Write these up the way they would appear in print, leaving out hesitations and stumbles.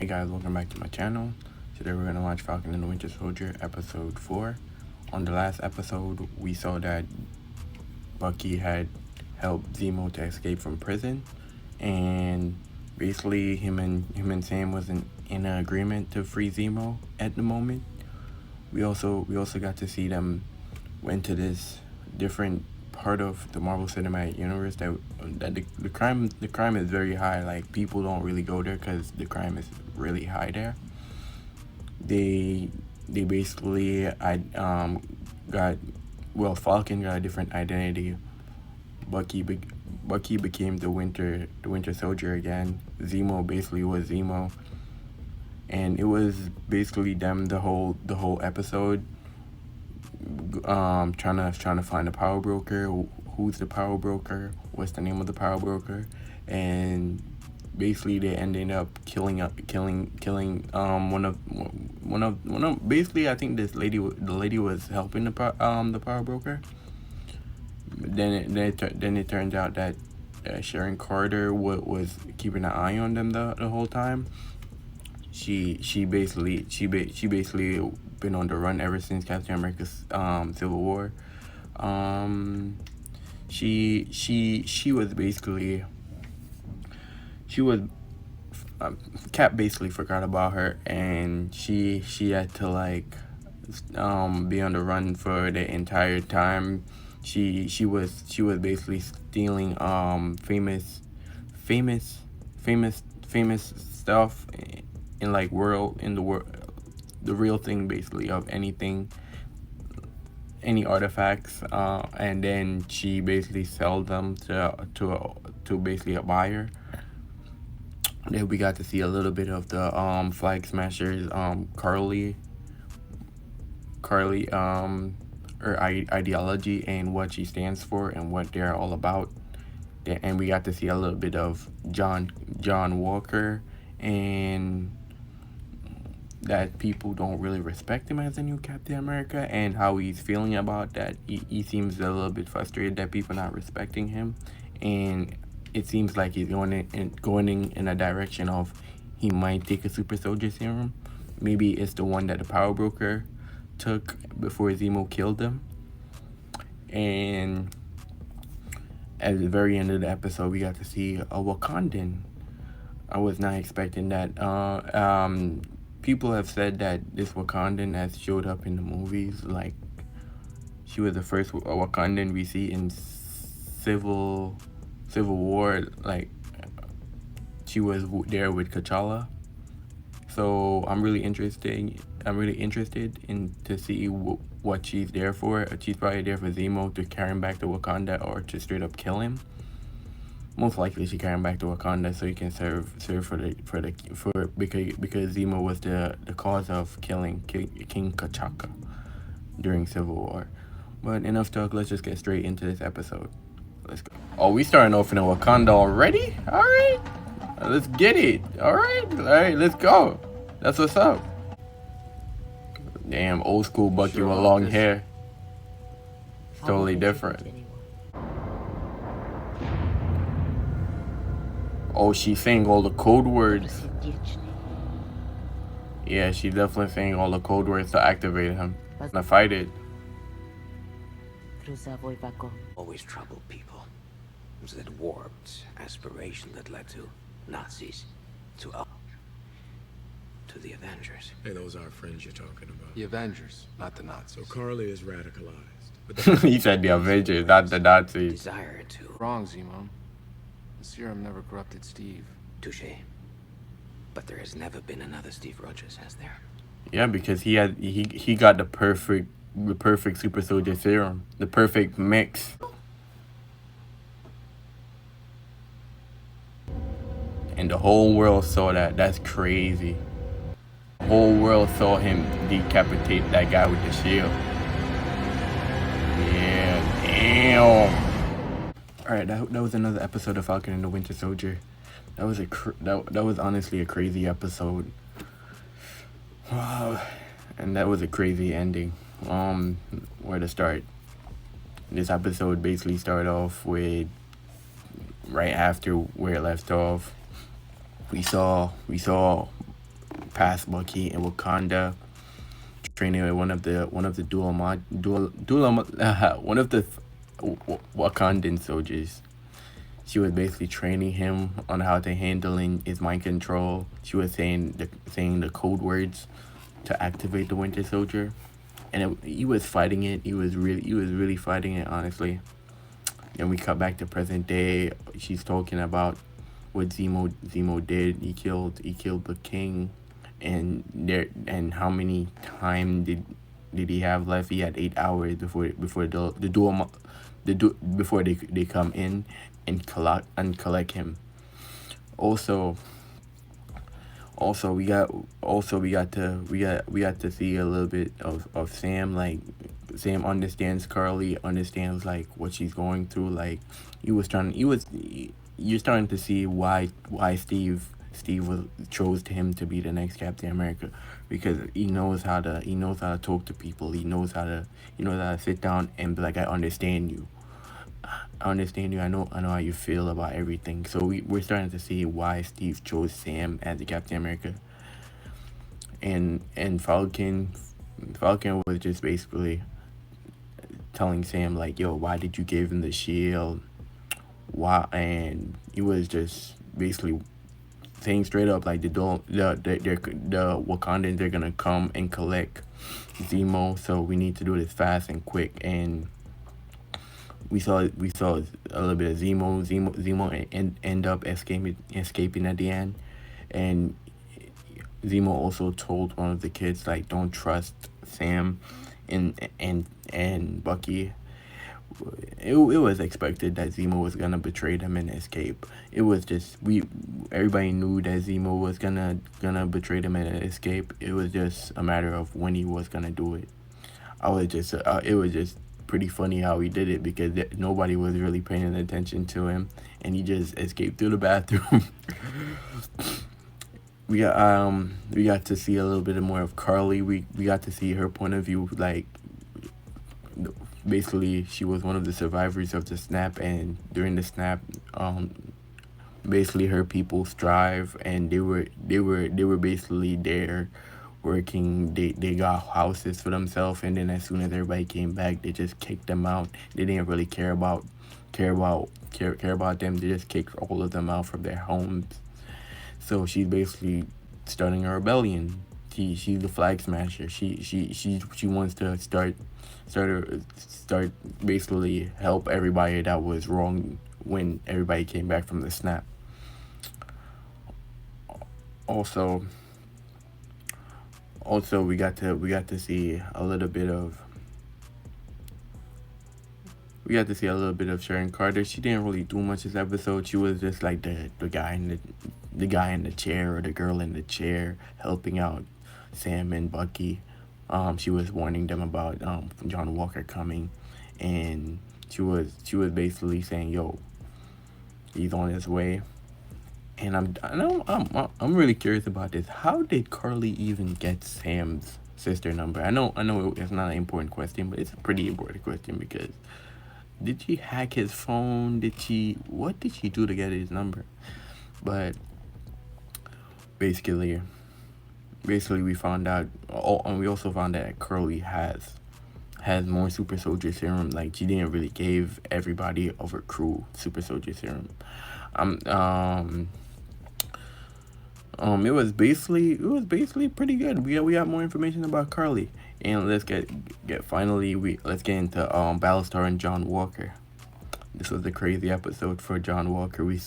Hey guys, welcome back to my channel. Today we're going to watch Falcon and the Winter Soldier episode 4. On the last episode, we saw that Bucky had helped Zemo to escape from prison, and basically him and Sam was in an agreement to free Zemo at the moment. We also got to see them went to this different part of the Marvel Cinematic Universe that the crime is very high. Like, people don't really go there because the crime is really high there. They basically Falcon got a different identity. Bucky became the Winter Soldier again. Zemo basically was Zemo, and it was basically them the whole episode. Trying to find a power broker. Who's the power broker? What's the name of the power broker? And basically they ended up killing one of basically, I think the lady was helping the power broker. Then it turned out that Sharon Carter was keeping an eye on them the whole time. She basically been on the run ever since Captain America's Civil War. She was Cap basically forgot about her, and she had to like be on the run for the entire time. She was basically stealing famous stuff in the real thing basically of anything, any artifacts, and then she basically sell them to basically a buyer. Then we got to see a little bit of the Flag Smashers, Carly her ideology and what she stands for and what they're all about. And we got to see a little bit of John Walker, and that people don't really respect him as a new Captain America, and how he's feeling about that. He seems a little bit frustrated that people not respecting him, and it seems like he's going in a direction of he might take a super soldier serum. Maybe it's the one that the power broker took before Zemo killed him. And at the very end of the episode, we got to see a Wakandan. I was not expecting that. People have said that this Wakandan has showed up in the movies. Like, she was the first Wakandan we see in Civil War. Like, she was there with T'Challa. So I'm really interested in to see what she's there for. She's probably there for Zemo to carry him back to Wakanda, or to straight up kill him. Most likely she carry him back to Wakanda so he can serve because Zemo was the cause of killing King T'Chaka during Civil War. But enough talk, let's just get straight into this episode. Let's go. Oh, we starting off in a Wakanda already? Alright. Let's get it. Alright, let's go. That's what's up. Damn, old school Bucky with long hair. It's totally different. Oh, she's saying all the code words. Yeah, she's definitely saying all the code words to activate him. Gonna fight it. Always troubled people. It was that warped aspiration that led to Nazis, to the Avengers. Hey, those are our friends you're talking about. The Avengers, not the Nazis. So Carly is radicalized. But He said the Avengers, not the Nazis. Desire to... Wrong, Zemo. The serum never corrupted Steve. Touché. But there has never been another Steve Rogers, has there? Yeah, because he got the perfect super soldier serum, the perfect mix. And the whole world saw that. That's crazy. The whole world saw him decapitate that guy with the shield. Yeah, damn. Alright, that was another episode of Falcon and the Winter Soldier. That was that was honestly a crazy episode. Wow. And that was a crazy ending. Where to start? This episode basically started off with right after where it left off. We saw past Bucky in Wakanda, training with one of the one of the Wakandan soldiers. She was basically training him on how to handling his mind control. She was saying the code words to activate the Winter Soldier, and he was fighting it. He was really fighting it, honestly. And we cut back to present day. She's talking about what Zemo did. He killed the king, and how many time did he have left? He had 8 hours before the duel before they come in and collect him. Also, we got to see a little bit of Sam. Like, Sam understands Carly, understands like what she's going through. Like, you're starting to see why Steve chose him to be the next Captain America, because he knows how to talk to people. He knows how to sit down and be like, I understand you. I understand you. I know how you feel about everything. So we're starting to see why Steve chose Sam as the Captain America. And Falcon was just basically telling Sam like, yo, why did you give him the shield? Why? And he was just basically saying straight up like, the Wakandans, they're gonna come and collect Zemo, so we need to do this fast and quick. And we saw a little bit of Zemo end up escaping at the end. And Zemo also told one of the kids like, don't trust Sam and Bucky. It was expected that Zemo was gonna betray them and escape. It was just, we everybody knew that Zemo was gonna betray them and escape. It was just a matter of when he was gonna do it. It was just pretty funny how he did it, because nobody was really paying attention to him, and he just escaped through the bathroom. We got to see a little bit more of Carly. We got to see her point of view. Like, basically, she was one of the survivors of the snap, and during the snap, basically her people strive, and they were basically there working. They got houses for themselves, and then as soon as everybody came back, they just kicked them out. They didn't really care about them. They just kicked all of them out from their homes. So she's basically starting a rebellion. She's the flag smasher. She wants to start basically help everybody that was wrong when everybody came back from the snap. Also, we got to see a little bit of Sharon Carter. She didn't really do much this episode. She was just like the guy in the chair, or the girl in the chair, helping out Sam and Bucky. She was warning them about John Walker coming, and she was basically saying, "Yo, he's on his way." And I'm really curious about this. How did Carly even get Sam's sister number? I know it's not an important question, but it's a pretty important question, because did she hack his phone? What did she do to get his number? But basically, we found out. Oh, and we also found out that Curly has more super soldier serum. Like, she didn't really give everybody of her crew super soldier serum. Um um it was basically pretty good. We got more information about Carly, and let's get into Battlestar and John Walker. This was a crazy episode for John Walker. We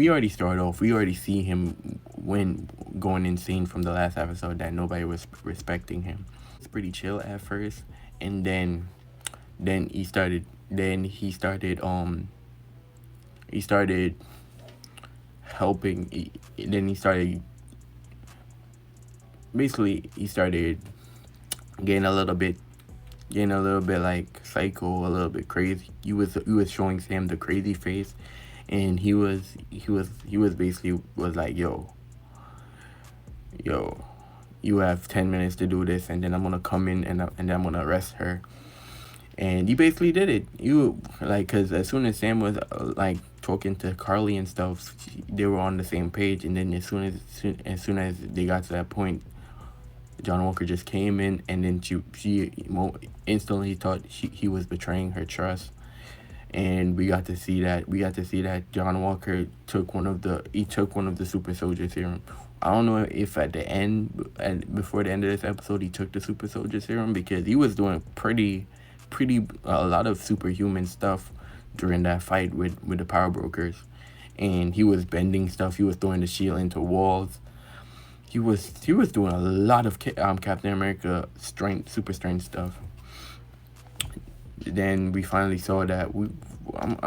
already started off. We already see him when going insane from the last episode, that nobody was respecting him. It's pretty chill at first, and then he started helping. Then he started basically he started getting a little bit like psycho, a little bit crazy. He was showing Sam the crazy face, and he was basically was like, yo, you have 10 minutes to do this, and then I'm gonna come in, and I'm gonna arrest her. And he basically did it. You like, cause as soon as Sam was like talking to Carly and stuff, they were on the same page. And then as soon as they got to that point, John Walker just came in, and then instantly thought he was betraying her trust. And we got to see that. We got to see that John Walker took one of the super soldier serum. I don't know if at the end, and before the end of this episode, he took the super soldier serum, because he was doing pretty a lot of superhuman stuff during that fight with the power brokers, and he was bending stuff. He was throwing the shield into walls. He was doing a lot of Captain America super strength stuff. Then we finally saw that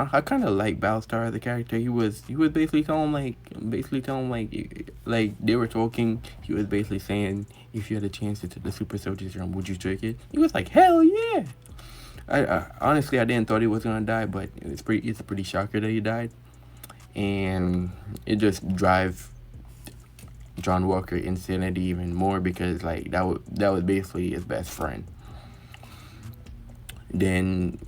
I kind of like Battlestar as a character. He was basically telling him like they were talking. He was basically saying, if you had a chance to take the super soldier serum, would you take it? He was like, hell yeah. I honestly, I didn't thought he was gonna die, but it's a pretty shocker that he died, and it just drive John Walker insanity even more, because like that was basically his best friend. Then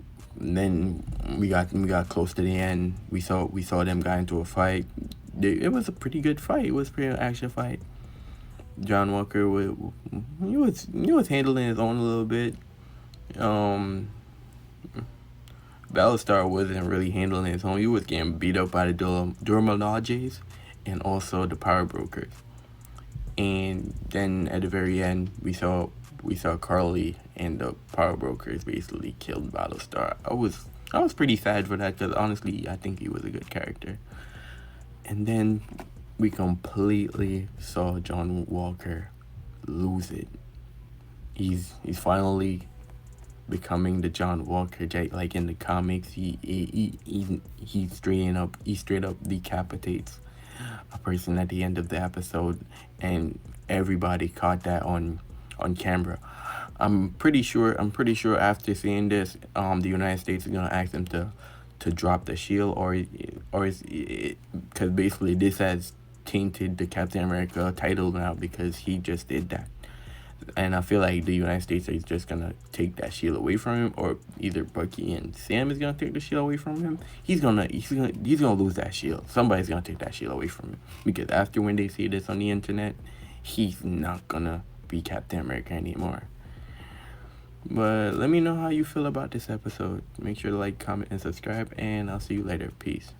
we got close to the end. We saw them get into a fight. It was a pretty good fight. It was a pretty action fight. John Walker he was handling his own a little bit. Um, Battlestar wasn't really handling his own. He was getting beat up by the Dormalages and also the power brokers. And then at the very end, we saw Carly and the power brokers basically killed Battlestar. I was pretty sad for that, because honestly, I think he was a good character. And then we completely saw John Walker lose it. He's finally becoming the John Walker, like in the comics. He straight up decapitates a person at the end of the episode, and everybody caught that on camera. I'm pretty sure after seeing this, the United States is gonna ask them to drop the shield, or is it, because basically this has tainted the Captain America title now, because he just did that. And I feel like the United States is just gonna take that shield away from him, or either Bucky and Sam is gonna take the shield away from him. He's gonna lose that shield. Somebody's gonna take that shield away from him, because after when they see this on the internet, he's not gonna be Captain America anymore. But let me know how you feel about this episode. Make sure to like, comment, and subscribe, and I'll see you later. Peace.